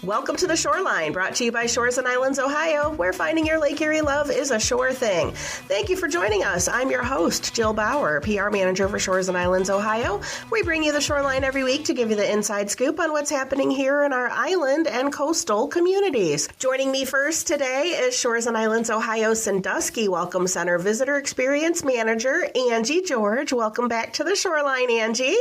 Welcome to the Shoreline, brought to you by Shores and Islands, Ohio, where finding your Lake Erie love is a sure thing. Thank you for joining us. I'm your host, Jill Bauer, PR Manager for Shores and Islands, Ohio. We bring you the Shoreline every week to give you the inside scoop on what's happening here in our island and coastal communities. Joining me first today is Shores and Islands, Ohio Sandusky Welcome Center Visitor Experience Manager, Angie George. Welcome back to the Shoreline, Angie.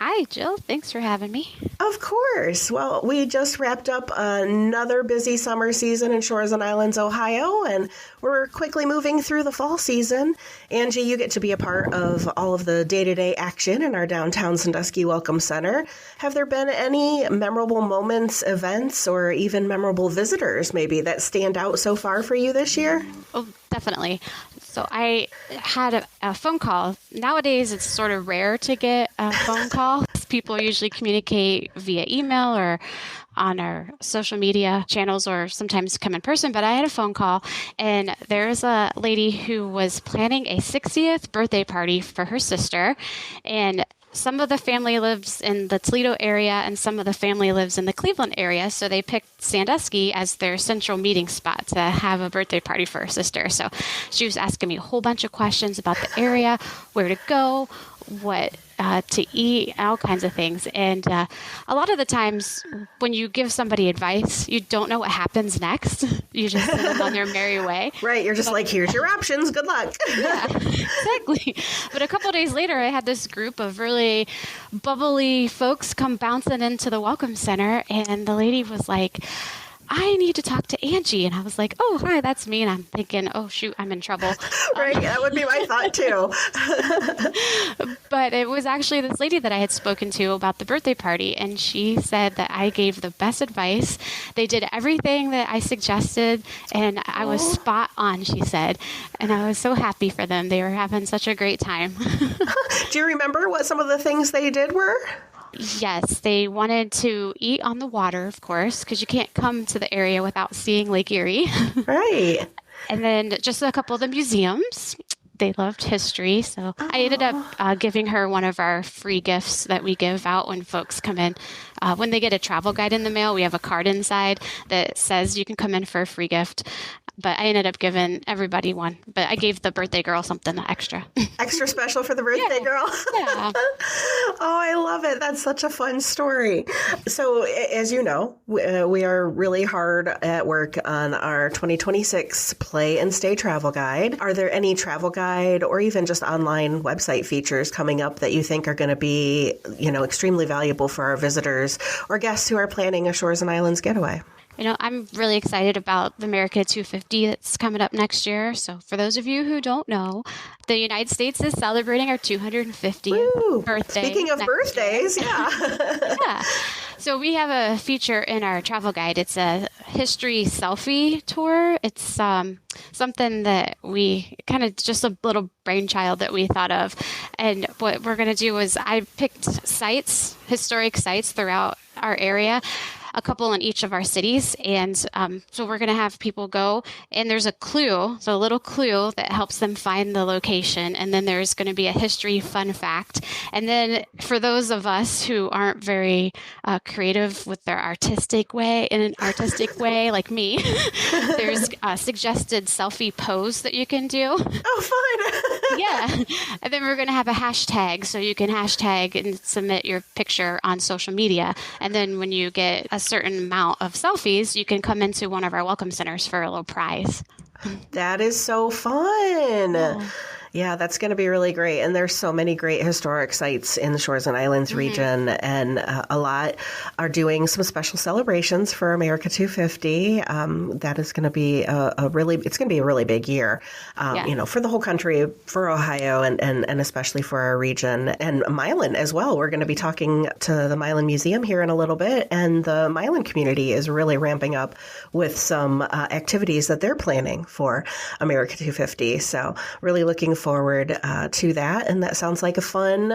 Hi, Jill. Thanks for having me. Of course. Well, we just wrapped up another busy summer season in Shores and Islands, Ohio, and we're quickly moving through the fall season. Angie, you get to be a part of all of the day-to-day action in our Downtown Sandusky Welcome Center. Have there been any memorable moments, events, or even memorable visitors maybe that stand out so far for you this year? Oh, definitely. So I had a phone call. Nowadays, it's sort of rare to get a phone call. People usually communicate via email or on our social media channels or sometimes come in person. But I had a phone call, and there's a lady who was planning a 60th birthday party for her sister. And some of the family lives in the Toledo area and some of the family lives in the Cleveland area. So they picked Sandusky as their central meeting spot to have a birthday party for her sister. So she was asking me a whole bunch of questions about the area, where to go, what to eat, all kinds of things. And a lot of the times when you give somebody advice, you don't know what happens next. You just send them on their merry way. Right. You're just like, here's your options. Good luck. Yeah, exactly. But a couple of days later, I had this group of really bubbly folks come bouncing into the Welcome Center. And the lady was like, I need to talk to Angie. And I was like, oh, hi, that's me. And I'm thinking, oh, shoot, I'm in trouble. Right. That would be my thought, too. But it was actually this lady that I had spoken to about the birthday party. And she said that I gave the best advice. They did everything that I suggested. And I was spot on, she said. And I was so happy for them. They were having such a great time. Do you remember what some of the things they did were? Yes, they wanted to eat on the water, of course, because you can't come to the area without seeing Lake Erie. Right. And then just a couple of the museums. They loved history. So I ended up giving her one of our free gifts that we give out when folks come in. When they get a travel guide in the mail, we have a card inside that says you can come in for a free gift. But I ended up giving everybody one. But I gave the birthday girl something extra. Extra special for the birthday girl. Yeah. Oh, I love it. That's such a fun story. So, as you know, we are really hard at work on our 2026 Play and Stay travel guide. Are there any travel guide or even just online website features coming up that you think are going to be, extremely valuable for our visitors or guests who are planning a Shores and Islands getaway? I'm really excited about the America 250 that's coming up next year. So for those of you who don't know, the United States is celebrating our 250th birthday. Speaking of birthdays, yeah. So we have a feature in our travel guide. It's a history selfie tour. It's something that we kind of just a little brainchild that we thought of. And what we're going to do is I picked historic sites throughout our area, a couple in each of our cities. And so we're going to have people go, and there's a little clue that helps them find the location. And then there's going to be a history fun fact. And then for those of us who aren't very creative with their artistic way, like me, there's a suggested selfie pose that you can do. Oh, fun. Yeah. And then we're going to have a hashtag. So you can hashtag and submit your picture on social media. And then when you get a certain amount of selfies, you can come into one of our welcome centers for a little prize. That is so fun. Yeah, that's going to be really great. And there's so many great historic sites in the Shores and Islands region, and a lot are doing some special celebrations for America 250. That is going to be it's going to be a really big year, for the whole country, for Ohio, and especially for our region. And Milan as well. We're going to be talking to the Milan Museum here in a little bit, and the Milan community is really ramping up with some activities that they're planning for America 250. So really looking forward to that. And that sounds like a fun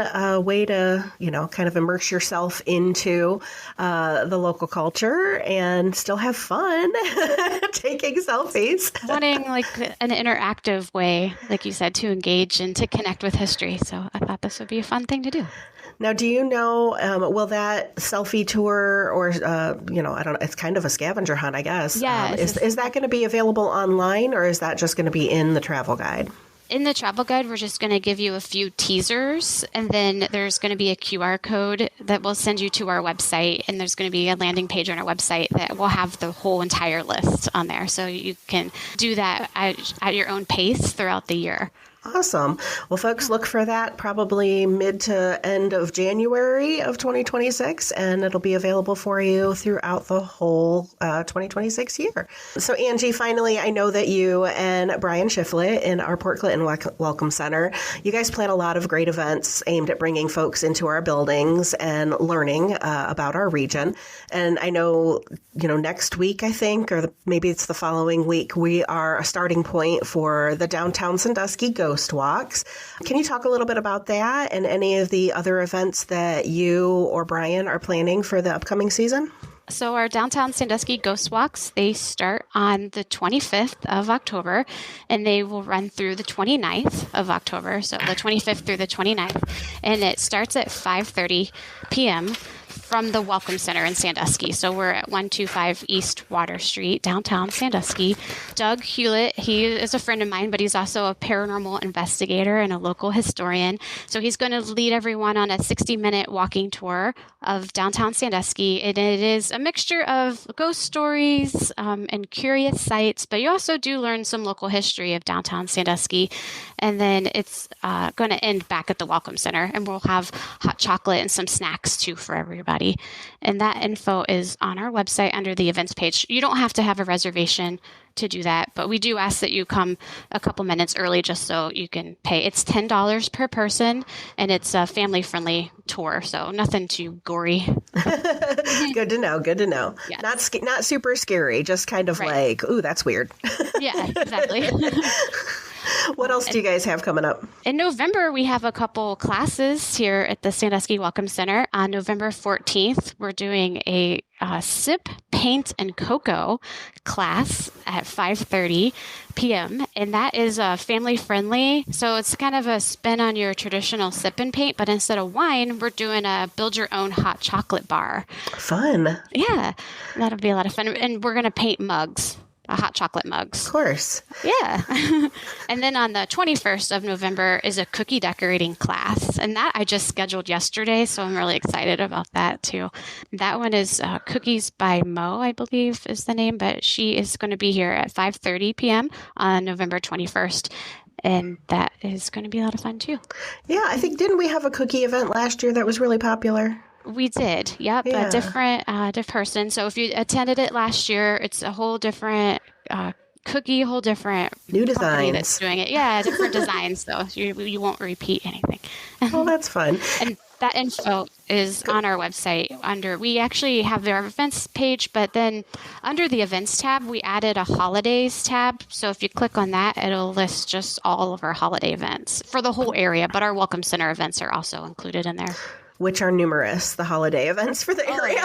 way to, kind of immerse yourself into the local culture and still have fun taking selfies. Wanting like an interactive way, like you said, to engage and to connect with history. So I thought this would be a fun thing to do. Now, do you know, will that selfie tour or, I don't know, it's kind of a scavenger hunt, I guess. Yeah. Is that going to be available online, or is that just going to be in the travel guide? In the travel guide, we're just going to give you a few teasers, and then there's going to be a QR code that will send you to our website, and there's going to be a landing page on our website that will have the whole entire list on there. So you can do that at your own pace throughout the year. Awesome. Well, folks, look for that probably mid to end of January of 2026, and it'll be available for you throughout the whole 2026 year. So, Angie, finally, I know that you and Brian Shiflett in our Port Clinton Welcome Center, you guys plan a lot of great events aimed at bringing folks into our buildings and learning about our region. And I know, next week, I think, or maybe it's the following week, we are a starting point for the Downtown Sandusky Ghost Walks. Can you talk a little bit about that and any of the other events that you or Brian are planning for the upcoming season? So our Downtown Sandusky Ghost Walks, they start on the 25th of October, and they will run through the 29th of October, so the 25th through the 29th, and it starts at 5:30 p.m. from the Welcome Center in Sandusky. So we're at 125 East Water Street, downtown Sandusky. Doug Hewlett, he is a friend of mine, but he's also a paranormal investigator and a local historian. So he's going to lead everyone on a 60-minute walking tour of downtown Sandusky. And it is a mixture of ghost stories and curious sights, but you also do learn some local history of downtown Sandusky. And then it's going to end back at the Welcome Center, and we'll have hot chocolate and some snacks too for everybody. And that info is on our website under the events page. You don't have to have a reservation to do that, but we do ask that you come a couple minutes early just so you can pay. It's $10 per person, and it's a family-friendly tour, so nothing too gory. Good to know. Good to know. Yes. Not super scary, just kind of like, ooh, that's weird. Yeah, exactly. What else do you guys have coming up? In November, we have a couple classes here at the Sandusky Welcome Center. On November 14th, we're doing a sip, paint, and cocoa class at 5:30 p.m. And that is family-friendly. So it's kind of a spin on your traditional sip and paint, but instead of wine, we're doing a build-your-own hot chocolate bar. Fun. Yeah, that'll be a lot of fun. And we're going to paint mugs. Hot chocolate mugs. Of course. Yeah. And then on the 21st of November is a cookie decorating class. And that I just scheduled yesterday, so I'm really excited about that too. That one is Cookies by Mo, I believe is the name, but she is going to be here at 5:30 p.m. on November 21st. And that is going to be a lot of fun too. Yeah, I think, didn't we have a cookie event last year that was really popular? We did. Yep. Yeah. A different person. So if you attended it last year, it's a whole different cookie, whole different new designs that's doing it. Yeah, different designs. So you won't repeat anything. Well, that's fun. And that info is on our website. We actually have our events page, but then under the events tab, we added a holidays tab. So if you click on that, it'll list just all of our holiday events for the whole area. But our Welcome Center events are also included in there. Which are numerous, the holiday events for the area.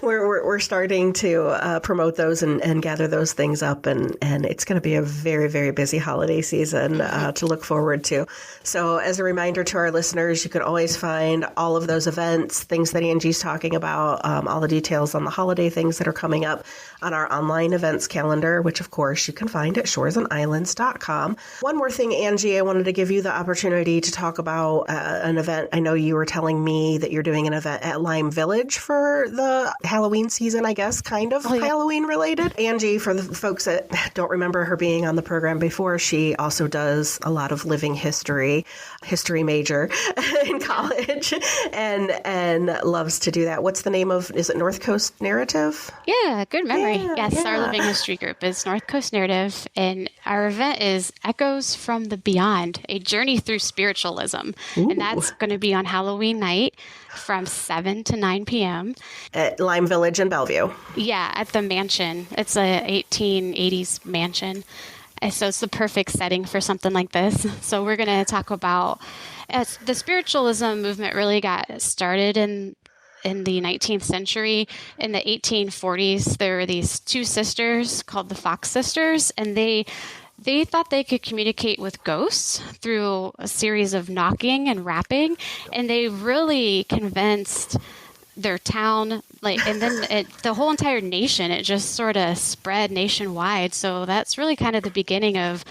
We're starting to promote those and gather those things up, and it's going to be a very, very busy holiday season to look forward to. So as a reminder to our listeners, you can always find all of those events, things that Angie's talking about, all the details on the holiday things that are coming up on our online events calendar, which of course you can find at shoresandsislands.com. One more thing, Angie, I wanted to give you the opportunity to talk about an event. I know you were telling me that you're doing an event at Lime Village for the Halloween season, I guess, kind of Halloween related. Angie, for the folks that don't remember her being on the program before, she also does a lot of living history major in college and loves to do that. What's the name of, is it North Coast Narrative? Yeah, good memory. Yes, our living history group is North Coast Narrative, and our event is Echoes from the Beyond, a journey through spiritualism. Ooh. And that's going to be on Halloween night from 7 to 9 p.m. At Lime Village in Bellevue. Yeah, at the mansion. It's a 1880s mansion. And so it's the perfect setting for something like this. So we're going to talk about the spiritualism movement really got started in the 19th century. In the 1840s, there were these two sisters called the Fox sisters, and they thought they could communicate with ghosts through a series of knocking and rapping, and they really convinced their town, and then the whole entire nation. It just sort of spread nationwide. So that's really kind of the beginning of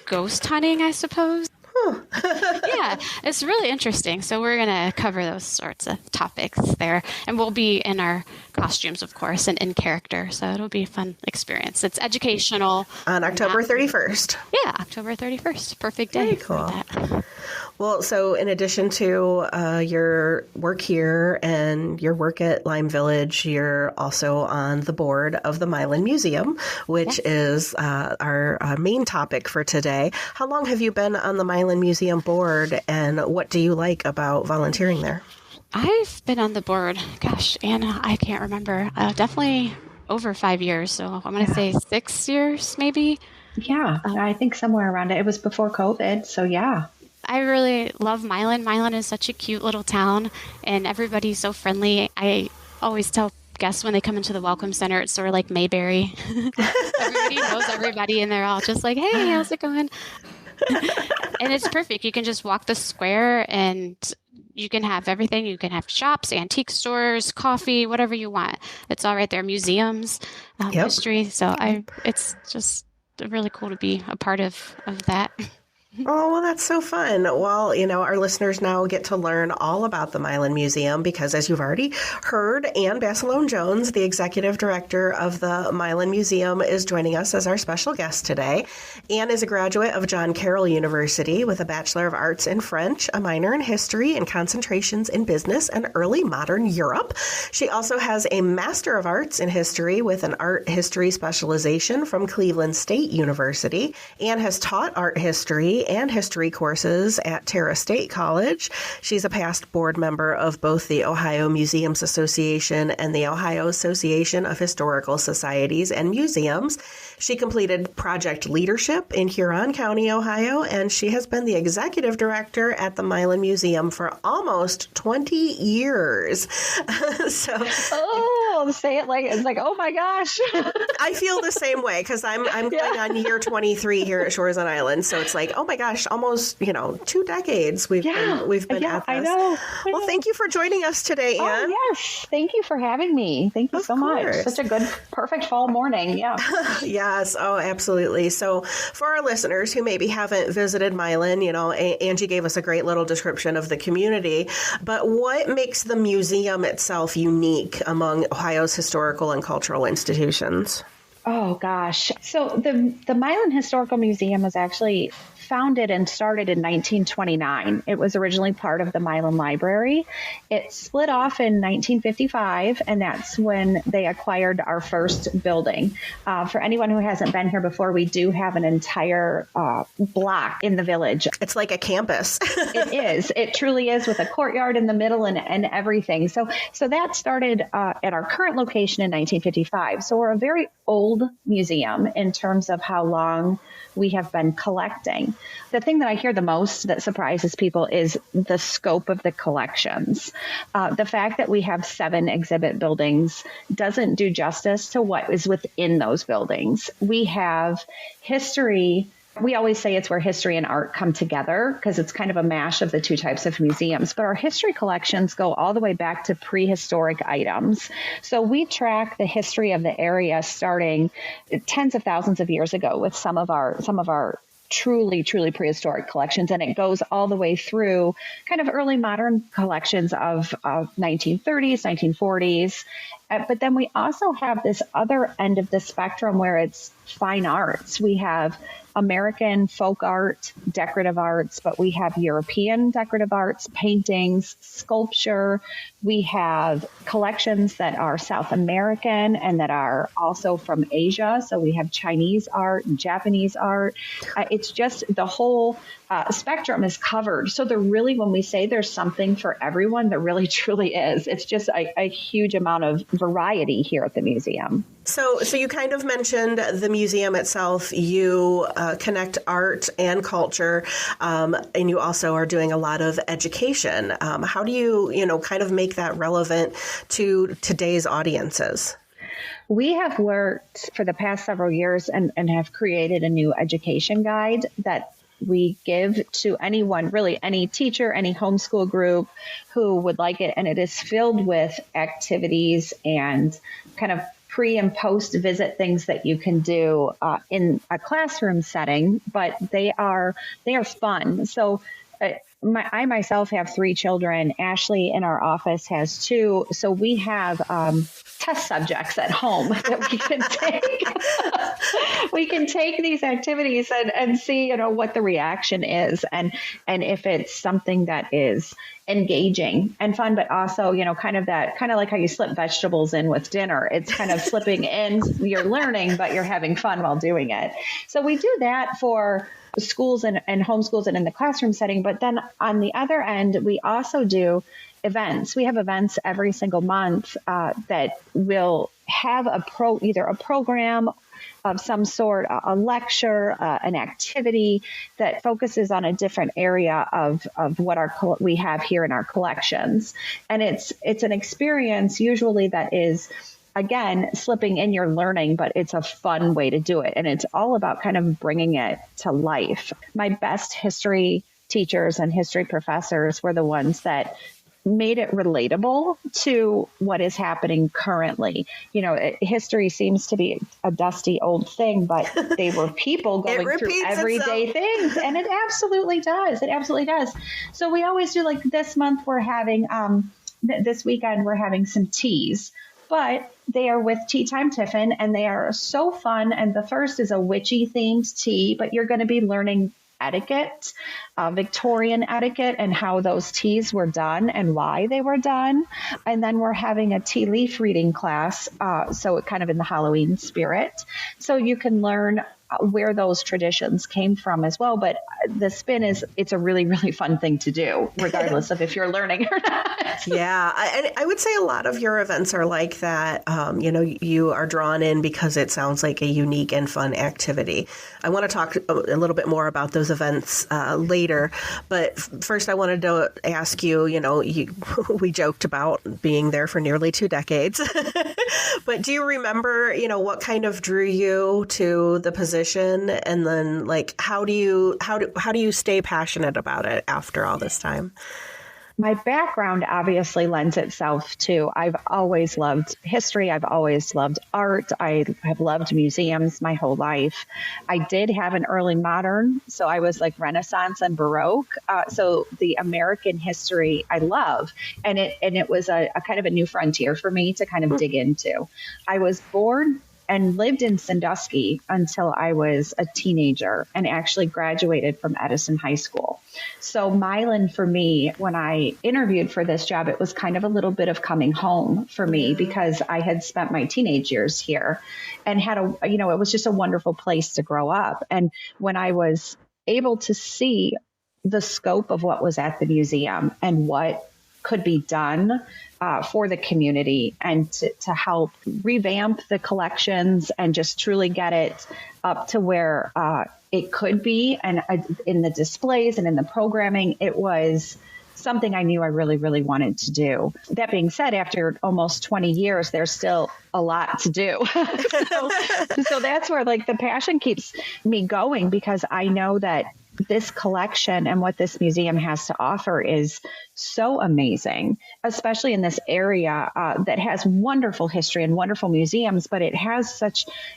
ghost hunting, I suppose. Yeah, it's really interesting. So we're going to cover those sorts of topics there. And we'll be in our costumes, of course, and in character. So it'll be a fun experience. It's educational. On October 31st. Yeah, October 31st. Perfect day. Very cool. For that. Well, so in addition to your work here and your work at Lime Village, you're also on the board of the Milan Museum, which is our main topic for today. How long have you been on the Milan Museum board, and what do you like about volunteering there? I've been on the board, Anna, I can't remember. Definitely over 5 years. So I'm going to say 6 years, maybe. Yeah, I think somewhere around it. It was before COVID, so yeah. I really love Milan. Milan is such a cute little town, and everybody's so friendly. I always tell guests when they come into the Welcome Center, it's sort of like Mayberry. Everybody knows everybody, and they're all just like, hey, how's it going? And it's perfect. You can just walk the square, and you can have everything. You can have shops, antique stores, coffee, whatever you want. It's all right there. Museums, history. So it's just really cool to be a part of that. Oh, well, that's so fun. Well, our listeners now get to learn all about the Milan Museum because, as you've already heard, Ann Basilone-Jones, the Executive Director of the Milan Museum, is joining us as our special guest today. Ann is a graduate of John Carroll University with a Bachelor of Arts in French, a minor in History, and concentrations in Business and Early Modern Europe. She also has a Master of Arts in History with an Art History specialization from Cleveland State University. Ann has taught art history and history courses at Terra State College. She's a past board member of both the Ohio Museums Association and the Ohio Association of Historical Societies and Museums. She completed project leadership in Huron County, Ohio, and she has been the executive director at the Milan Museum for almost 20 years. Say it like it's like, oh my gosh. I feel the same way because I'm going on year 23 here at Shores on Island. So it's like, oh my gosh, almost 2 decades we've been at this. I know. Well, thank you for joining us today, Ann. Oh yes, thank you for having me. Thank you so much. Such a good, perfect fall morning. Yeah. Yes. Oh, absolutely. So for our listeners who maybe haven't visited Milan, Angie gave us a great little description of the community, but what makes the museum itself unique among Ohio's historical and cultural institutions? Oh gosh. So the Milan Historical Museum was actually founded and started in 1929. It was originally part of the Milan Library. It split off in 1955, and that's when they acquired our first building. For anyone who hasn't been here before, we do have an entire block in the village. It's like a campus. It is. It truly is, with a courtyard in the middle and everything. So that started at our current location in 1955. So we're a very old museum in terms of how long we have been collecting. The thing that I hear the most that surprises people is the scope of the collections. The fact that we have 7 exhibit buildings doesn't do justice to what is within those buildings. We have history. We always say it's where history and art come together because it's kind of a mash of the two types of museums. But our history collections go all the way back to prehistoric items. So we track the history of the area starting tens of thousands of years ago with some of our truly prehistoric collections. And it goes all the way through kind of early modern collections of 1930s, 1940s. But then we also have this other end of the spectrum where it's fine arts. We have American folk art, decorative arts, but we have European decorative arts, paintings, sculpture. We have collections that are South American and that are also from Asia. So we have Chinese art and Japanese art. It's just the whole spectrum is covered. So when we say there's something for everyone, there really truly is. It's just a huge amount of variety here at the museum. So you kind of mentioned the museum itself. You connect art and culture, and you also are doing a lot of education. How do you kind of make that relevant to today's audiences? We have worked for the past several years and have created a new education guide that we give to anyone, really any teacher, any homeschool group who would like it. And it is filled with activities and kind of pre and post visit things that you can do in a classroom setting, but they are fun. So I myself have 3 children. Ashley in our office has 2. So we have test subjects at home that we can take. We can take these activities and see, what the reaction is and if it's something that is engaging and fun, but also, kind of like how you slip vegetables in with dinner. It's kind of slipping in, you're learning, but you're having fun while doing it. So we do that for schools and homeschools and in the classroom setting. But then on the other end, we also do events. We have events every single month that will have either a program of some sort, a lecture, an activity that focuses on a different area of what we have here in our collections. And it's an experience usually that is, again, slipping in your learning, but it's a fun way to do it. And it's all about kind of bringing it to life. My best history teachers and history professors were the ones that made it relatable to what is happening currently. History seems to be a dusty old thing, but they were people going through everyday things. And it absolutely does. It absolutely does. So we always do, like this month, we're having, this weekend, we're having some teas. But they are with Tea Time Tiffin, and they are so fun. And the first is a witchy themed tea, but you're going to be learning etiquette, Victorian etiquette, and how those teas were done and why they were done. And then we're having a tea leaf reading class, so it kind of in the Halloween spirit. So you can learn where those traditions came from as well. But the spin is, it's a really, really fun thing to do, regardless of if you're learning or not. Yeah. I would say a lot of your events are like that. You are drawn in because it sounds like a unique and fun activity. I want to talk a little bit more about those events later. But first, I wanted to ask you, we joked about being there for nearly 2 decades. But do you remember, what kind of drew you to the position? And then, like, how do you stay passionate about it after all this time? My background obviously lends itself to, I've always loved history. I've always loved art. I have loved museums my whole life. I did have an early modern, so I was like Renaissance and Baroque. So the American history I love. And it was a kind of a new frontier for me to kind of dig into. I was born and lived in Sandusky until I was a teenager and actually graduated from Edison High School. So Milan, for me, when I interviewed for this job, it was kind of a little bit of coming home for me because I had spent my teenage years here and had it was just a wonderful place to grow up. And when I was able to see the scope of what was at the museum and what could be done for the community and to help revamp the collections and just truly get it up to where it could be. And in the displays and in the programming, it was something I knew I really, really wanted to do. That being said, after almost 20 years, there's still a lot to do. So that's where the passion keeps me going, because I know that this collection and what this museum has to offer is so amazing, especially in this area that has wonderful history and wonderful museums, but it has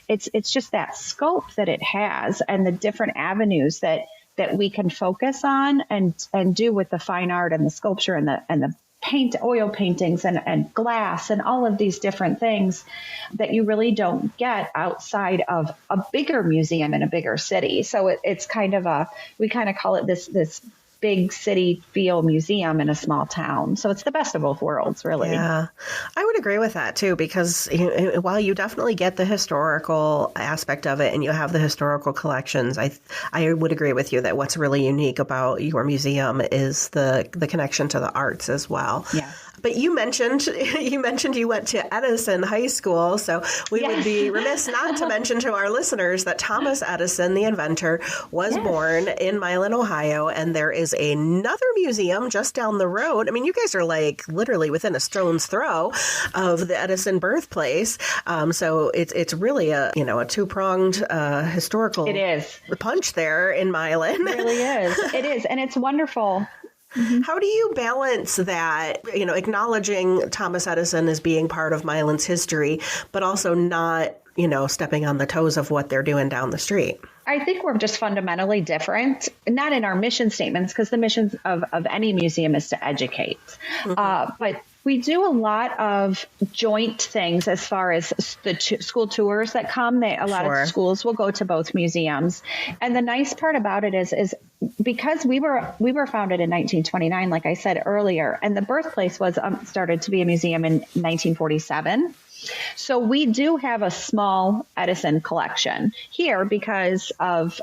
it's just that scope that it has and the different avenues that we can focus on and do with the fine art and the sculpture and the oil paintings and glass and all of these different things that you really don't get outside of a bigger museum in a bigger city. So it's kind of we kind of call it this big city feel museum in a small town. So it's the best of both worlds, really. Yeah, I would agree with that, too, because while you definitely get the historical aspect of it and you have the historical collections, I would agree with you that what's really unique about your museum is the connection to the arts as well. Yeah. But you mentioned you went to Edison High School, so we would be remiss not to mention to our listeners that Thomas Edison, the inventor, was born in Milan, Ohio, and there is another museum just down the road. I mean, you guys are like literally within a stone's throw of the Edison birthplace, so it's really a two-pronged historical punch there in Milan. It really is. It is, and it's wonderful. Mm-hmm. How do you balance that, acknowledging Thomas Edison as being part of Milan's history, but also not, stepping on the toes of what they're doing down the street? I think we're just fundamentally different, not in our mission statements, because the mission of any museum is to educate. Mm-hmm. But we do a lot of joint things as far as the school tours that come. A lot of schools will go to both museums. And the nice part about it is because we were founded in 1929, like I said earlier, and the birthplace was started to be a museum in 1947. So we do have a small Edison collection here because of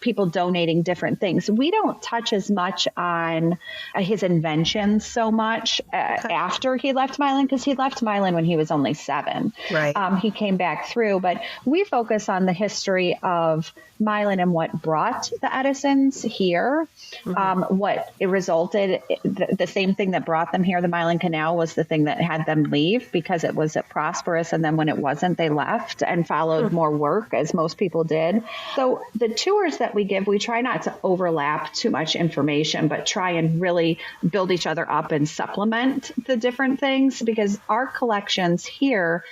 people donating different things. We don't touch as much on his inventions so much after he left Milan, because he left Milan when he was only 7. Right. He came back through, but we focus on the history of Milan and what brought the Edisons here. Mm-hmm. What it resulted, the same thing that brought them here, the Milan Canal, was the thing that had them leave because it was prosperous. And then when it wasn't, they left and followed more work, as most people did. So the tours that we give, we try not to overlap too much information, but try and really build each other up and supplement the different things, because our collections here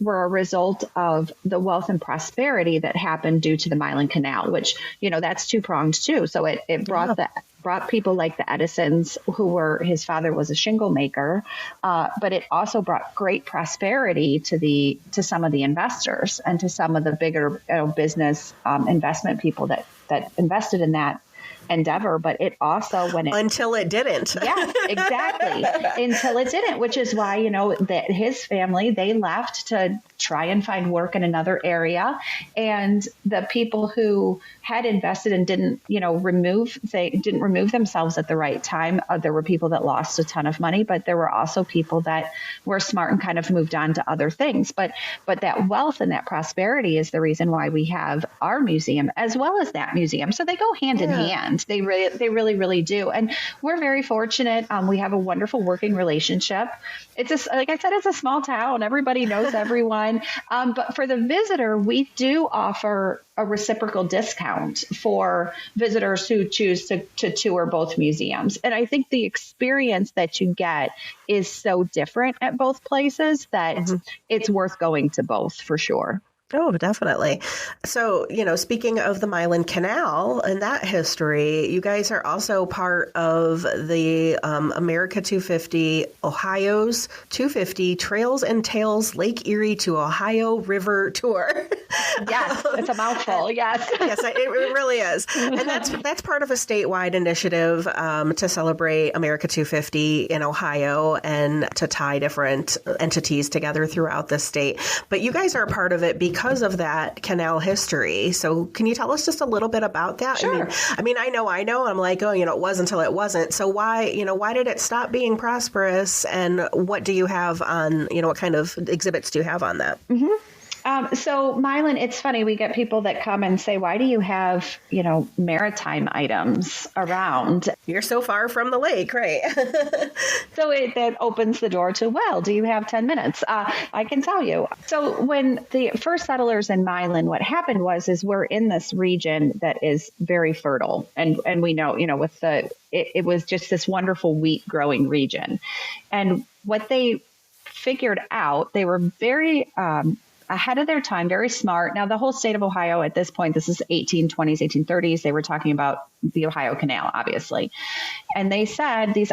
were a result of the wealth and prosperity that happened due to the Milan Canal, which, that's two-pronged too. So it brought people like the Edisons, his father was a shingle maker, but it also brought great prosperity to some of the investors and to some of the bigger business investment people that invested in that endeavor. But it also, until it didn't. Yes, exactly. Until it didn't, which is why, that his family, they left to try and find work in another area. And the people who had invested and didn't remove themselves at the right time. There were people that lost a ton of money, but there were also people that were smart and kind of moved on to other things. But that wealth and that prosperity is the reason why we have our museum as well as that museum. So they go hand in hand. They really, really do. And we're very fortunate. We have a wonderful working relationship. Like I said, it's a small town. Everybody knows everyone. But for the visitor, we do offer a reciprocal discount for visitors who choose to tour both museums. And I think the experience that you get is so different at both places that it's worth going to both for sure. Oh, definitely. So, speaking of the Milan Canal and that history, you guys are also part of the America 250, Ohio's 250 Trails and Tales Lake Erie to Ohio River Tour. Yes, it's a mouthful. Yes. Yes, it really is. And that's part of a statewide initiative to celebrate America 250 in Ohio and to tie different entities together throughout the state. But you guys are a part of it because of that canal history. So can you tell us just a little bit about that? Sure. I mean, I know. I'm like, it was until it wasn't. So why did it stop being prosperous? And what do you have on, what kind of exhibits do you have on that? Mm-hmm. So Milan, it's funny. We get people that come and say, why do you have, maritime items around? You're so far from the lake, right? So that opens the door to, do you have 10 minutes? I can tell you. So when the first settlers in Milan, what happened is we're in this region that is very fertile. And we know, with it was just this wonderful wheat growing region. And what they figured out, they were very, ahead of their time, very smart. Now, the whole state of Ohio at this point, this is 1820s, 1830s, they were talking about the Ohio Canal, obviously. And these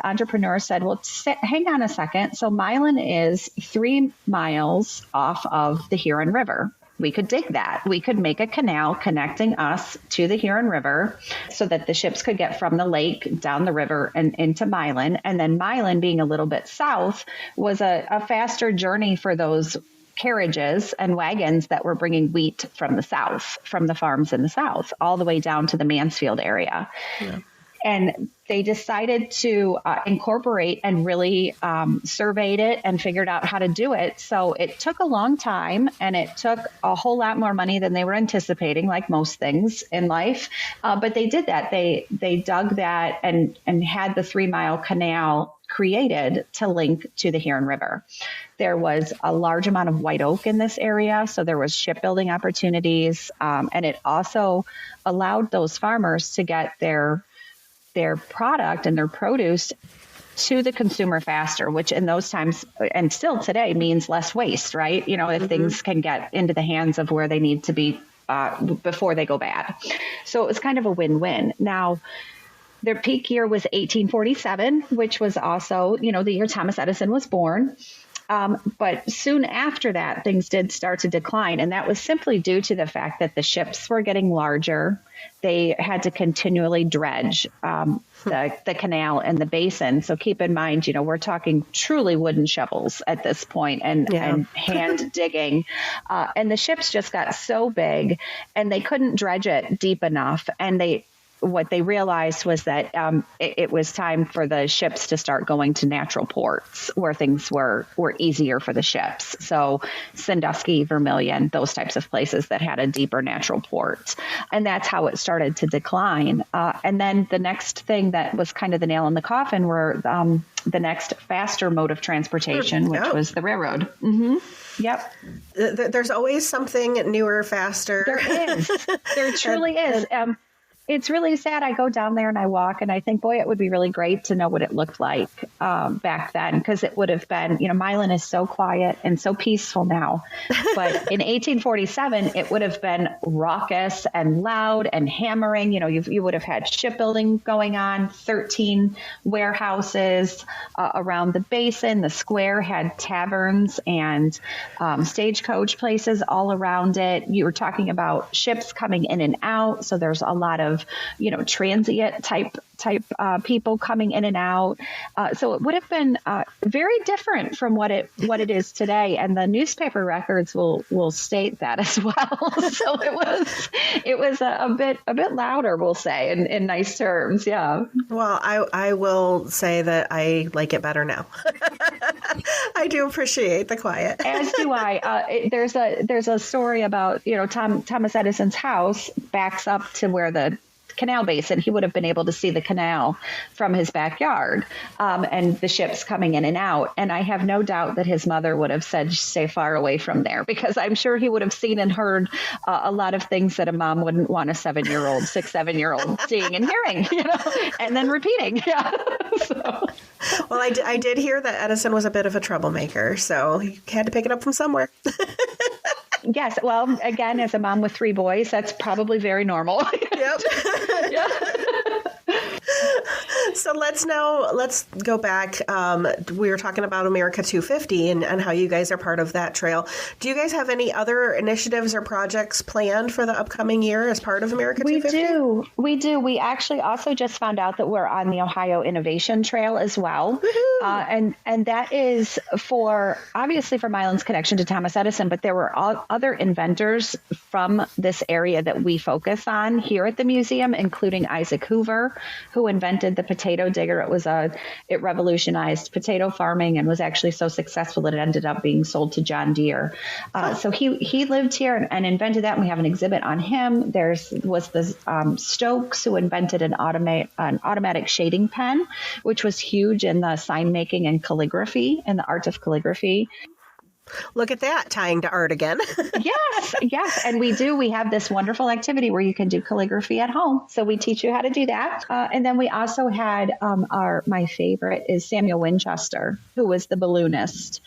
entrepreneurs said, well, hang on a second. So Milan is 3 miles off of the Huron River. We could dig that. We could make a canal connecting us to the Huron River so that the ships could get from the lake down the river and into Milan. And then Milan, being a little bit south, was a faster journey for those carriages and wagons that were bringing wheat from the south, from the farms in the south, all the way down to the Mansfield area. Yeah. And they decided to incorporate and really surveyed it and figured out how to do it. So it took a long time, and it took a whole lot more money than they were anticipating, like most things in life. But they did that. They dug that and had the 3-mile canal created to link to the Huron River. There was a large amount of white oak in this area, so there was shipbuilding opportunities, and it also allowed those farmers to get their product and their produce to the consumer faster, which in those times and still today means less waste, right? You know, if things can get into the hands of where they need to be before they go bad. So it was kind of a win-win. Now, their peak year was 1847, which was also, you know, the year Thomas Edison was born. But soon after that, things did start to decline. And that was simply due to the fact that the ships were getting larger. They had to continually dredge the canal and the basin. So keep in mind, you know, we're talking truly wooden shovels at this point and hand digging. And the ships just got so big and they couldn't dredge it deep enough. And what they realized was that it was time for the ships to start going to natural ports where things were easier for the ships. So Sandusky, Vermilion, those types of places that had a deeper natural port. And that's how it started to decline. And then the next thing that was kind of the nail in the coffin were the next faster mode of transportation, which was the railroad. Mm-hmm. Yep. There's always something newer, faster. There is. There truly is. It's really sad. I go down there and I walk and I think, boy, it would be really great to know what it looked like back then, because it would have been, you know, Milan is so quiet and so peaceful now. But in 1847, it would have been raucous and loud and hammering. You know, you would have had shipbuilding going on, 13 warehouses around the basin. The square had taverns and stagecoach places all around it. You were talking about ships coming in and out. So there's a lot of, you know, transient type people coming in and out. So it would have been very different from what it is today. And the newspaper records will state that as well. So it was a bit louder, we'll say, in nice terms. Yeah. Well, I will say that I like it better now. I do appreciate the quiet. As do I. There's a story about, you know, Thomas Edison's house backs up to where the canal basin. He would have been able to see the canal from his backyard and the ships coming in and out. And I have no doubt that his mother would have said, stay far away from there, because I'm sure he would have seen and heard a lot of things that a mom wouldn't want a 7-year-old seeing and hearing, you know, and then repeating. Yeah. So. Well, I did hear that Edison was a bit of a troublemaker, so he had to pick it up from somewhere. Yes. Well, again, as a mom with 3 boys, that's probably very normal. Yep. Yeah. So let's go back. We were talking about America 250 and how you guys are part of that trail. Do you guys have any other initiatives or projects planned for the upcoming year as part of America 250? We do. We actually also just found out that we're on the Ohio Innovation Trail as well. And that is obviously for Milan's connection to Thomas Edison, but there were other inventors from this area that we focus on here at the museum, including Isaac Hoover, who invented the potato digger. It revolutionized potato farming and was actually so successful that it ended up being sold to John Deere. So he lived here and invented that, and we have an exhibit on him. Was the Stokes, who invented an automatic shading pen, which was huge in the sign making and calligraphy and the art of calligraphy. Look at that, tying to art again. Yes. And we have this wonderful activity where you can do calligraphy at home. So we teach you how to do that. And then we also had my favorite is Samuel Winchester, who was the balloonist,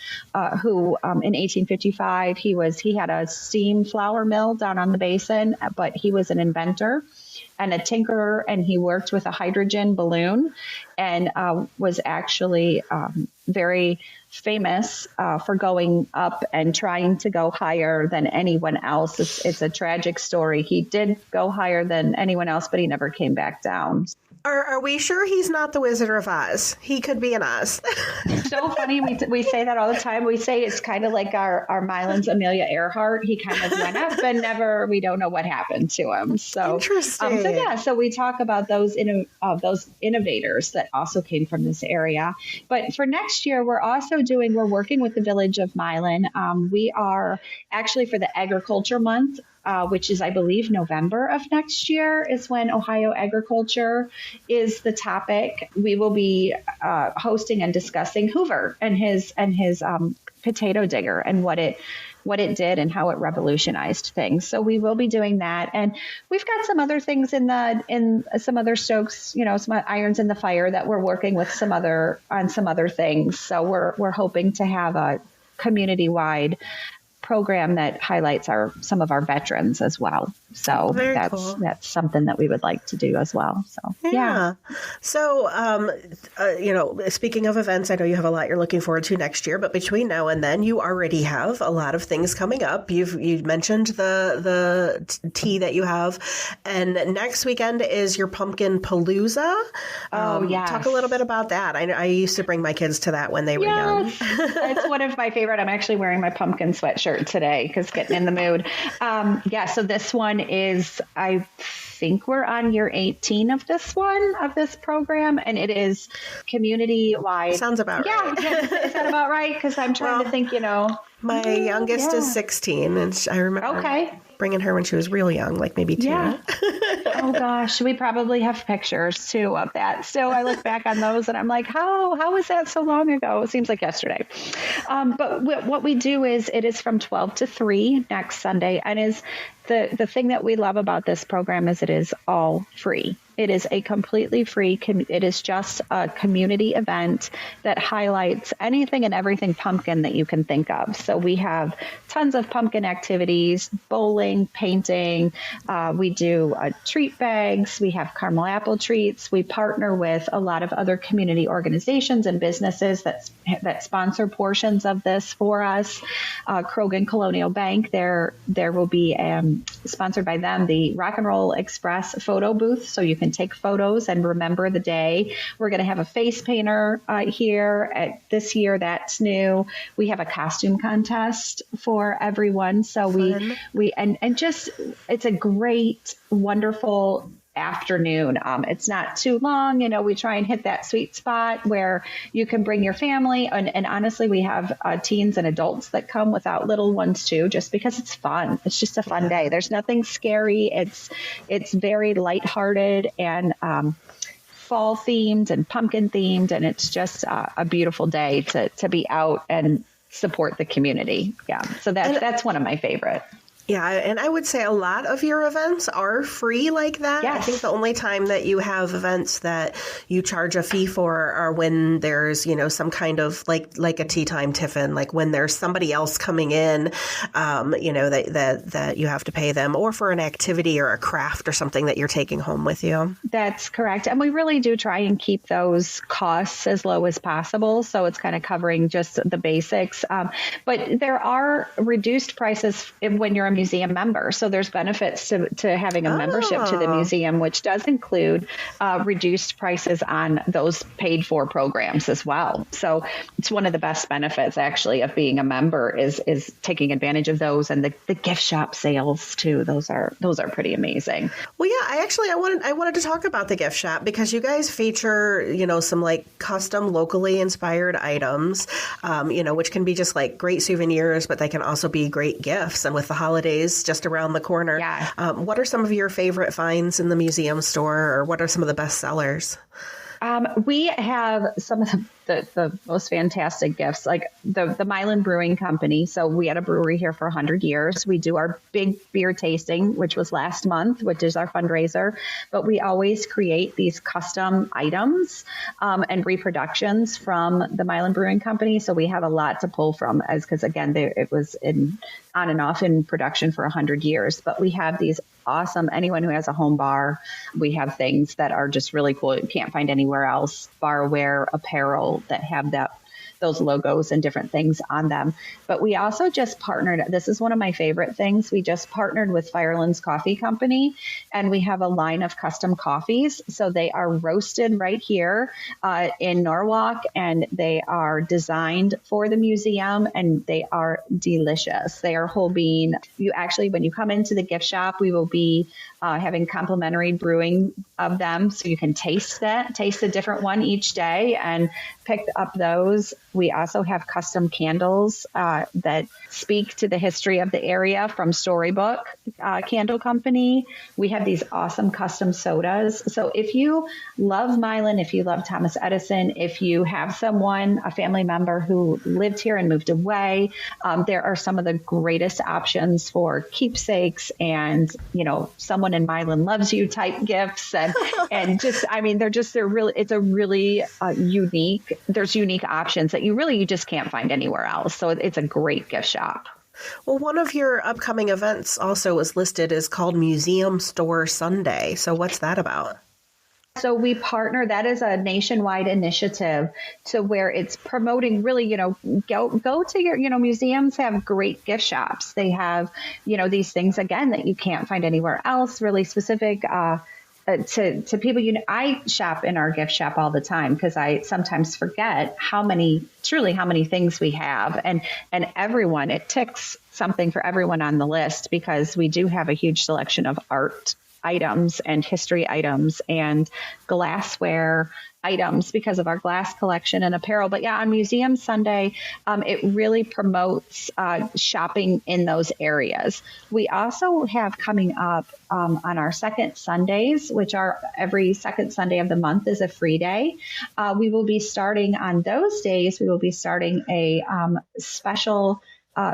who in 1855, he had a steam flour mill down on the basin, but he was an inventor and a tinkerer, and he worked with a hydrogen balloon and was actually very famous for going up and trying to go higher than anyone else. It's a tragic story. He did go higher than anyone else, but he never came back down. Are we sure he's not the Wizard of Oz? He could be in Oz. so funny. We say that all the time. We say it's kind of like our Milan's Amelia Earhart. He kind of went up and we don't know what happened to him. So interesting. So we talk about those innovators that also came from this area. But for next year, we're working with the Village of Milan. We are actually for the Agriculture Month, which is, I believe, November of next year is when Ohio agriculture is the topic. We will be hosting and discussing Hoover and his potato digger and what it did and how it revolutionized things. So we will be doing that. And we've got some other things in some other stokes, some irons in the fire that we're working with on some other things. So we're hoping to have a community-wide program that highlights some of our veterans as well. So that's something that we would like to do as well. So yeah. So speaking of events, I know you have a lot you're looking forward to next year, but between now and then, you already have a lot of things coming up. You mentioned the tea that you have, and next weekend is your pumpkin Palooza. Yes. Talk a little bit about that. I used to bring my kids to that when they were young. It's one of my favorite. I'm actually wearing my pumpkin sweatshirt today because getting in the mood. So this one is, I think we're on year 18 of this program, and it is community wide. Sounds about right. Yeah, is that about right? Because I'm trying to think, My youngest is 16, and I remember bringing her when she was real young, like maybe 2. Yeah. Oh gosh, we probably have pictures too of that. So I look back on those and I'm like, how was that so long ago? It seems like yesterday. But what we do is it is from 12 to 3 next Sunday, and is the thing that we love about this program is it is all free. It is a completely free, it is just a community event that highlights anything and everything pumpkin that you can think of. So we have tons of pumpkin activities, bowling, painting. We do treat bags. We have caramel apple treats. We partner with a lot of other community organizations and businesses that sponsor portions of this for us. Krogan Colonial Bank, there will be sponsored by them, the Rock and Roll Express photo booth, so you can take photos and remember the day. We're going to have a face painter here this year. That's new. We have a costume contest for everyone. So it's a great, wonderful afternoon. It's not too long. We try and hit that sweet spot where you can bring your family. And honestly, we have teens and adults that come without little ones too, just because it's fun. It's just a fun day. There's nothing scary. It's very lighthearted and fall themed and pumpkin themed. And it's just a beautiful day to be out and support the community. Yeah. So that's one of my favorite. Yeah, and I would say a lot of your events are free like that. Yes. I think the only time that you have events that you charge a fee for are when there's, some kind of like a tea time tiffin, like when there's somebody else coming in, that you have to pay them, or for an activity or a craft or something that you're taking home with you. That's correct. And we really do try and keep those costs as low as possible. So it's kind of covering just the basics. But there are reduced prices when you're a museum member. So there's benefits to having a membership to the museum, which does include reduced prices on those paid for programs as well. So it's one of the best benefits actually of being a member is taking advantage of those, and the gift shop sales too. Those are pretty amazing. Well, yeah, I wanted to talk about the gift shop because you guys feature, some like custom locally inspired items, which can be just like great souvenirs, but they can also be great gifts. And with the holidays just around the corner. Yeah. What are some of your favorite finds in the museum store, or what are some of the best sellers? We have some of the most fantastic gifts, like the Milan Brewing Company. So we had a brewery here for 100 years. We do our big beer tasting, which was last month, which is our fundraiser. But we always create these custom items and reproductions from the Milan Brewing Company. So we have a lot to pull from, because again, it was on and off in production for 100 years. But we have these awesome, anyone who has a home bar, we have things that are just really cool. You can't find anywhere else, barware, apparel that have those logos and different things on them. But we also just partnered. This is one of my favorite things. We just partnered with Firelands Coffee Company, and we have a line of custom coffees. So they are roasted right here in Norwalk, and they are designed for the museum, and they are delicious. They are whole bean. You actually, when you come into the gift shop, we will be having complimentary brewing of them, so you can taste a different one each day and pick up those. We also have custom candles that speak to the history of the area from Storybook Candle Company. We have these awesome custom sodas. So if you love Milan, if you love Thomas Edison, if you have someone, a family member who lived here and moved away, there are some of the greatest options for keepsakes and, someone in Milan loves you type gifts. And just, they're really, it's a really unique, there's unique options that you just can't find anywhere else. So it's a great gift shop. Well, one of your upcoming events also was listed is called Museum Store Sunday. So what's that about? So we partner, that is a nationwide initiative to where it's promoting really, go to your, museums have great gift shops. They have, these things, again, that you can't find anywhere else, really specific to people. I shop in our gift shop all the time because I sometimes forget how many things we have, and everyone, it ticks something for everyone on the list, because we do have a huge selection of art items and history items and glassware items because of our glass collection and apparel. But yeah, on Museum Sunday, it really promotes shopping in those areas. We also have coming up on our second Sundays, which are every second Sunday of the month is a free day. We will be starting on those days. We will be starting a special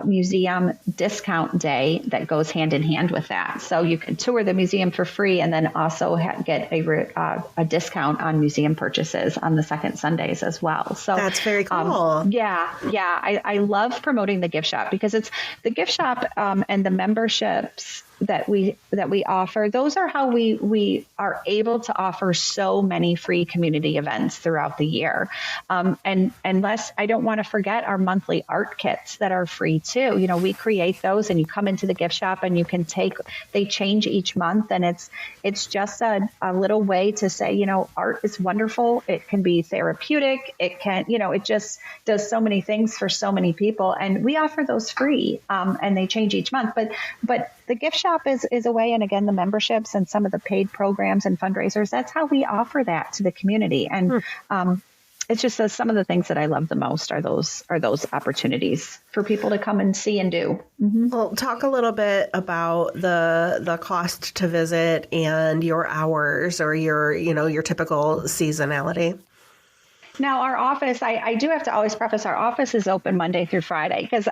museum discount day that goes hand in hand with that. So you can tour the museum for free and then also get a discount on museum purchases on the second Sundays as well. So that's very cool. I love promoting the gift shop because it's the gift shop and the memberships that we offer. Those are how we are able to offer so many free community events throughout the year. And unless I don't want to forget our monthly art kits that are free too. We create those, and you come into the gift shop and you can they change each month, and it's just a little way to say, art is wonderful. It can be therapeutic. It can, it just does so many things for so many people, and we offer those free, and they change each month. But the gift shop is a way, and again, the memberships and some of the paid programs and fundraisers, that's how we offer that to the community. And it's just some of the things that I love the most are those opportunities for people to come and see and do. Mm-hmm. Well, talk a little bit about the cost to visit and your hours or your typical seasonality. Now, our office, I do have to always preface, our office is open Monday through Friday because,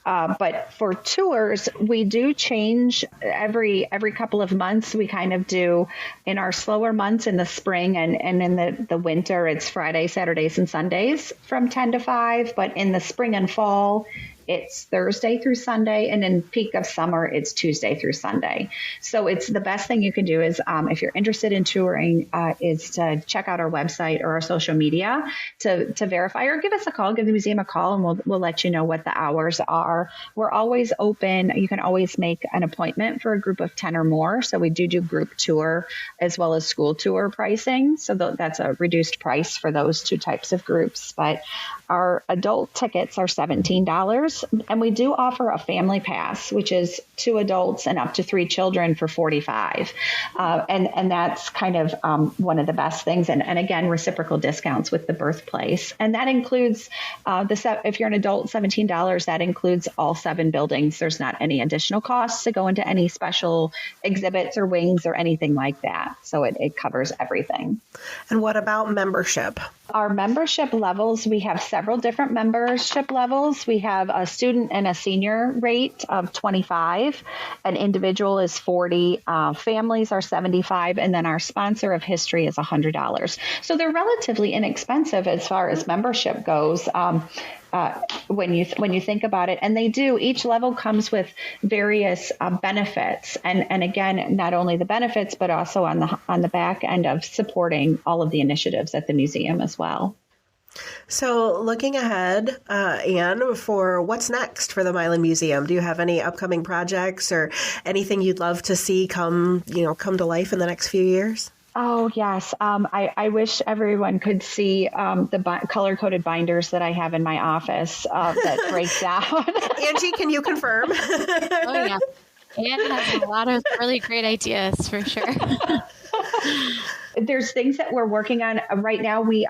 but for tours, we do change every couple of months. We kind of do in our slower months in the spring and in the winter, it's Fridays, Saturdays, and Sundays from 10 to 5. But in the spring and fall, it's Thursday through Sunday, and in peak of summer, it's Tuesday through Sunday. So it's the best thing you can do is, if you're interested in touring, is to check out our website or our social media to verify, or give us a call, give the museum a call, and we'll let you know what the hours are. We're always open. You can always make an appointment for a group of 10 or more. So we do group tour as well as school tour pricing. So that's a reduced price for those two types of groups. But our adult tickets are $17. And we do offer a family pass, which is 2 adults and up to 3 children for $45. And that's kind of one of the best things. And again, reciprocal discounts with the birthplace. And that includes if you're an adult, $17, that includes all 7 buildings. There's not any additional costs to go into any special exhibits or wings or anything like that. So it covers everything. And what about membership? Our membership levels, we have several different membership levels. We have a student and a senior rate of $25. An individual is $40. Families are $75. And then our sponsor of history is $100. So they're relatively inexpensive as far as membership goes. When you think about it, and each level comes with various benefits, and again, not only the benefits, but also on the back end of supporting all of the initiatives at the museum as well. So looking ahead, Anne, for what's next for the Milan Museum, do you have any upcoming projects or anything you'd love to see come to life in the next few years? Oh, yes. I wish everyone could see the color-coded binders that I have in my office that break down. Angie, can you confirm? Oh, yeah. Anne has a lot of really great ideas for sure. There's things that we're working on right now. We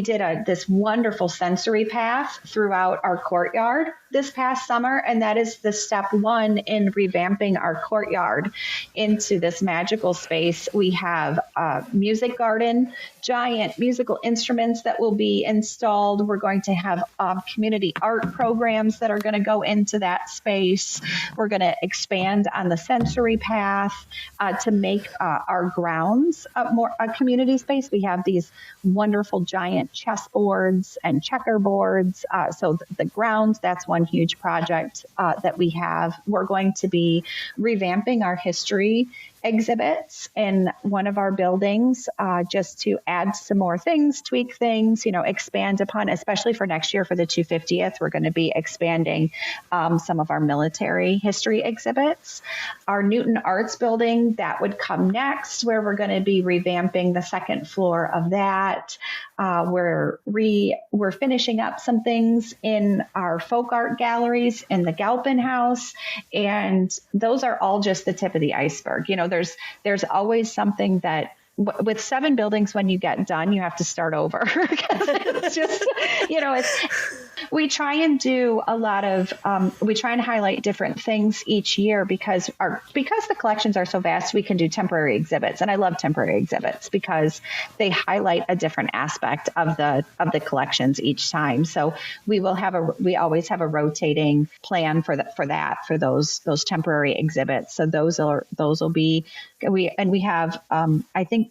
did this wonderful sensory path throughout our courtyard this past summer, and that is the step one in revamping our courtyard into this magical space. We have a music garden, giant musical instruments that will be installed. We're going to have community art programs that are going to go into that space. We're going to expand on the sensory path to make our grounds a community space. We have these wonderful giant chessboards and checkerboards. So the grounds, that's one huge project that we have. We're going to be revamping our history exhibits in one of our buildings just to add some more things, tweak things, expand upon, especially for next year for the 250th. We're going to be expanding some of our military history exhibits. Our Newton Arts building, that would come next, where we're going to be revamping the second floor of that. We're finishing up some things in our folk art galleries in the Galpin House, and those are all just the tip of the iceberg. There's always something that with 7 buildings, when you get done, you have to start over. It's just, we try and do a lot of, we try and highlight different things each year because the collections are so vast, we can do temporary exhibits. And I love temporary exhibits because they highlight a different aspect of the collections each time. So we always have a rotating plan for those temporary exhibits. So those will be, we have, I think,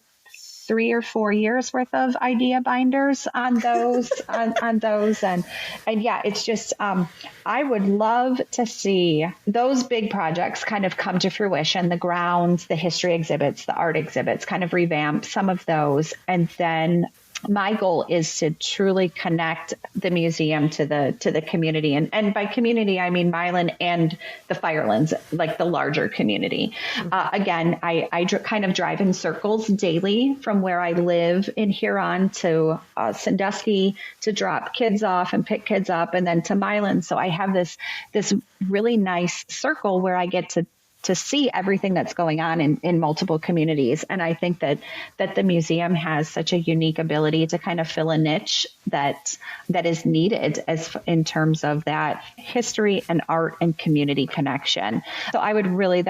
3 or 4 years worth of idea binders on those, and yeah, it's just, I would love to see those big projects kind of come to fruition, the grounds, the history exhibits, the art exhibits, kind of revamp some of those. And then my goal is to truly connect the museum to the community. And by community, I mean Milan and the Firelands, like the larger community. Again, I kind of drive in circles daily from where I live in Huron to Sandusky to drop kids off and pick kids up, and then to Milan. So I have this really nice circle where I get to see everything that's going on in multiple communities. And I think that the museum has such a unique ability to kind of fill a niche that is needed in terms of that history and art and community connection. So I would really,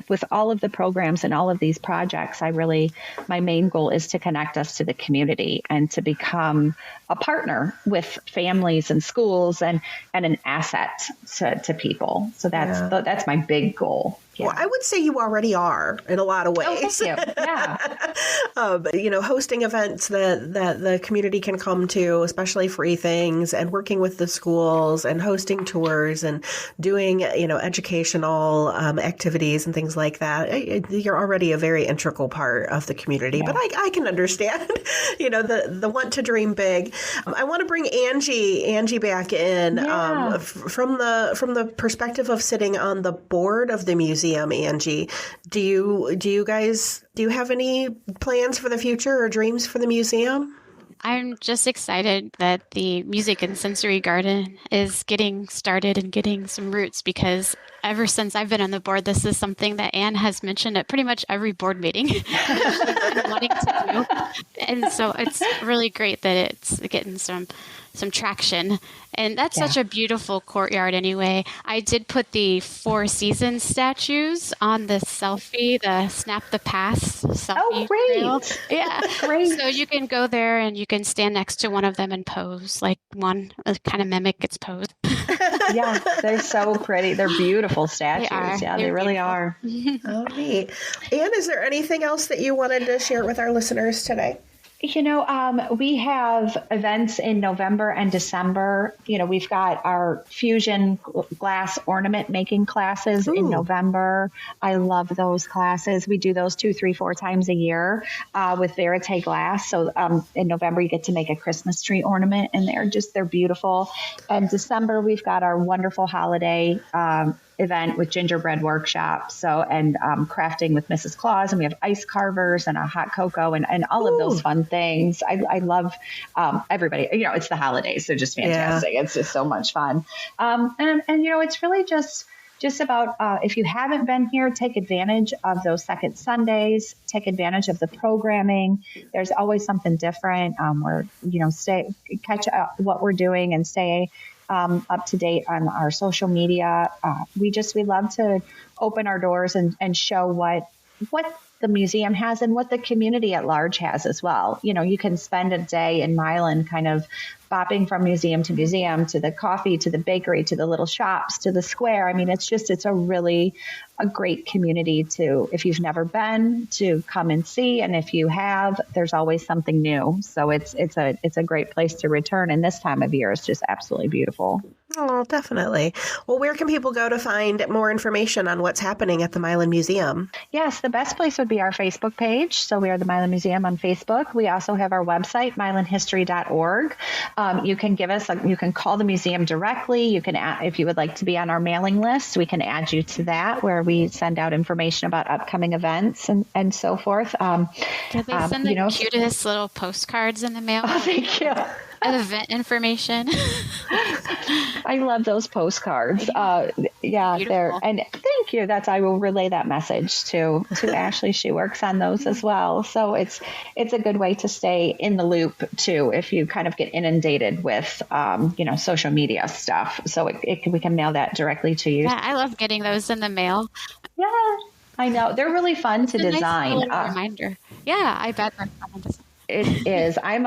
with all of the programs and all of these projects, my main goal is to connect us to the community and to become a partner with families and schools and an asset to people. So that's my big goal. Yeah. Well, I would say you already are in a lot of ways. Oh, thank you. Yeah. Hosting events that the community can come to, especially free things, and working with the schools and hosting tours and doing, educational activities and things like that. You're already a very integral part of the community, but I can understand, the want to dream big. I want to bring Angie back in from the perspective of sitting on the board of the museum. Angie, do you have any plans for the future or dreams for the museum? I'm just excited that the music and sensory garden is getting started and getting some roots, because ever since I've been on the board, this is something that Anne has mentioned at pretty much every board meeting she's been wanting to do. And so it's really great that it's getting some traction. And that's such a beautiful courtyard anyway. I did put the Four Seasons statues on the selfie, the Snap the Pass selfie. Oh, great. trail. Yeah. Great. So you can go there and you can stand next to one of them and pose, like one kind of mimic its pose. Yeah, they're so pretty. They're beautiful statues. They really beautiful. are. Oh, neat. Anne, is there anything else that you wanted to share with our listeners today? We have events in November and December. We've got our fusion glass ornament making classes in November. I love those classes. We do those 2, 3, 4 times a year with verite glass. So in November, you get to make a Christmas tree ornament, and they're beautiful. And December, we've got our wonderful holiday event with gingerbread workshop. And crafting with Mrs. Claus, and we have ice carvers and a hot cocoa and all of those fun things. I love everybody. It's the holidays. They're just fantastic. Yeah. It's just so much fun. And it's really just about if you haven't been here, take advantage of those second Sundays, take advantage of the programming. There's always something different. Catch up what we're doing and stay up to date on our social media. We love to open our doors and show what the museum has and what the community at large has as well. You can spend a day in Milan kind of bopping from museum to museum, to the coffee, to the bakery, to the little shops, to the square. I mean, it's a great community if you've never been, to come and see. And if you have, there's always something new. So it's a great place to return. And this time of year is just absolutely beautiful. Oh, definitely. Well, where can people go to find more information on what's happening at the Milan Museum? Yes, the best place would be our Facebook page. So we are the Milan Museum on Facebook. We also have our website, milanhistory.org. You can call the museum directly. You can, if you would like to be on our mailing list, we can add you to that, where we send out information about upcoming events and so forth. Do they send the cutest little postcards in the mail? Oh, thank you. Event information. I love those postcards. Beautiful. And thank you. I will relay that message to Ashley. She works on those as well. So it's a good way to stay in the loop too, if you kind of get inundated with social media stuff. So we can mail that directly to you. Yeah, I love getting those in the mail. Yeah, I know. They're really fun to design. Nice reminder. Yeah, I bet they're fun to design. It is. I'm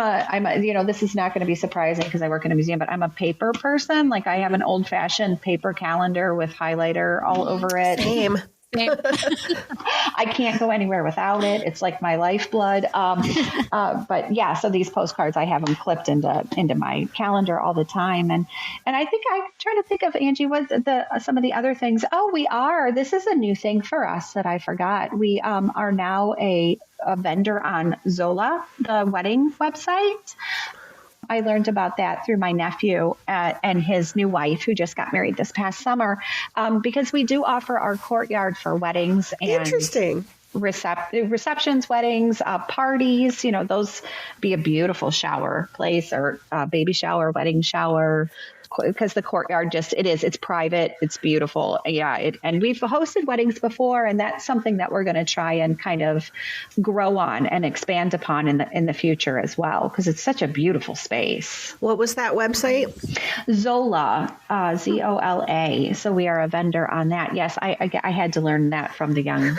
this is not going to be surprising because I work in a museum, but I'm a paper person. Like, I have an old fashioned paper calendar with highlighter all over it. Same. I can't go anywhere without it. It's like my lifeblood. But yeah, so these postcards, I have them clipped into my calendar all the time. And I think I'm trying to think of, Angie, what some of the other things. This is a new thing for us that I forgot. We are now a vendor on Zola, the wedding website. I learned about that through my nephew and his new wife, who just got married this past summer, because we do offer our courtyard for weddings and interesting receptions, weddings, parties. Those be a beautiful shower place, or baby shower, wedding shower. Because the courtyard it's private, it's beautiful. Yeah. And we've hosted weddings before, and that's something that we're going to try and kind of grow on and expand upon in the future as well, because it's such a beautiful space. What was that website? Zola, Zola. So we are a vendor on that. Yes. I had to learn that from the younger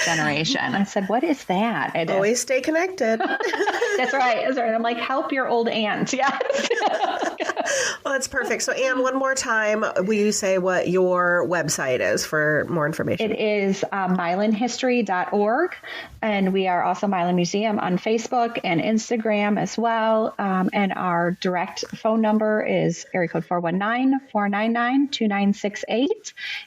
generation. I said, what is that? Always stay connected. That's right. I'm like, help your old aunt. Yes. Well, that's perfect. So, Ann, one more time, will you say what your website is for more information? It is milanhistory.org. And we are also Milan Museum on Facebook and Instagram as well. And our direct phone number is area code 419-499-2968.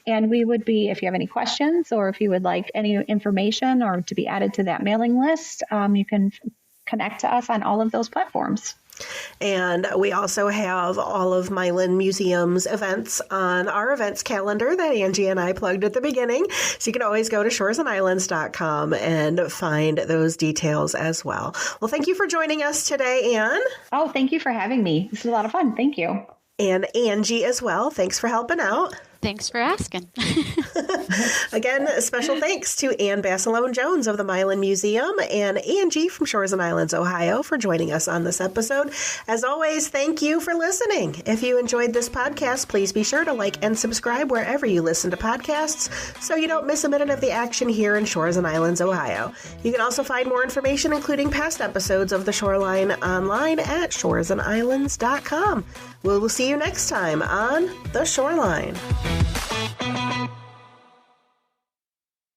And we would be, if you have any questions, or if you would like any information or to be added to that mailing list, you can connect to us on all of those platforms. And we also have all of Milan Museum's events on our events calendar that Angie and I plugged at the beginning. So you can always go to shoresandislands.com and find those details as well. Well, thank you for joining us today, Ann. Oh, thank you for having me. This is a lot of fun. Thank you. And Angie as well. Thanks for helping out. Thanks for asking. Again, special thanks to Ann Basilone-Jones of the Milan Museum and Angie from Shores and Islands, Ohio, for joining us on this episode. As always, thank you for listening. If you enjoyed this podcast, please be sure to like and subscribe wherever you listen to podcasts so you don't miss a minute of the action here in Shores and Islands, Ohio. You can also find more information, including past episodes of The Shoreline, online at shoresandislands.com. We'll see you next time on The Shoreline.